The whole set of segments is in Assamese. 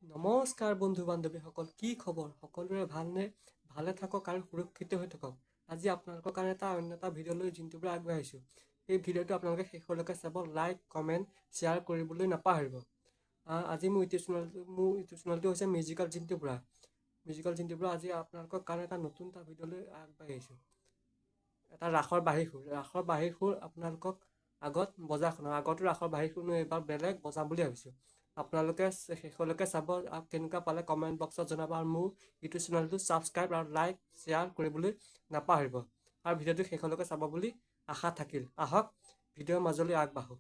নমস্কাৰ বন্ধু বান্ধৱীসকল, কি খবৰ? সকলোৰে ভালনে? ভালে থাকক আৰু সুৰক্ষিত হৈ থাকক। আজি আপোনালোকৰ কাৰণে অন্য এটা ভিডিঅ' লৈ জিন্তুৰ পৰা আগবাঢ়িছোঁ। এই ভিডিঅ'টো আপোনালোকে শেষলৈকে চাব, লাইক কমেণ্ট শ্বেয়াৰ কৰিবলৈ নাপাহৰিব। আজি মোৰ ইউটিউব চেনেলটো হৈছে মিউজিকেল জিন্তুৰ পৰা। আজি আপোনালোকৰ কাৰণে এটা নতুন এটা ভিডিঅ' লৈ আগবাঢ়িছোঁ। এটা ৰাসৰ বাঁহী সুৰ আপোনালোকক আগতো ৰাসৰ বাঁহী সুৰ এইবাৰ বেলেগ বজাম বুলি ভাবিছোঁ। আপোনালোকে শেষলৈকে চাব আৰু কেনেকুৱা পালে কমেণ্ট বক্সত জনাব, আৰু মোৰ ইউটিউব চেনেলটো ছাবস্ক্ৰাইব আৰু লাইক শ্বেয়াৰ কৰিবলৈ নাপাহৰিব, আৰু ভিডিঅ'টো শেষলৈকে চাব বুলি আশা থাকিল। আহক ভিডিঅ'ৰ মাজলৈ আগবাঢ়ো।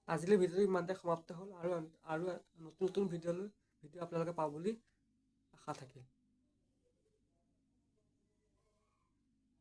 আজিলৈ ভিডিঅ'টো ইমানতে সমাপ্ত হ'ল, আৰু নতুন ভিডিঅ' আপোনালোকে পাব বুলি আশা থাকিল।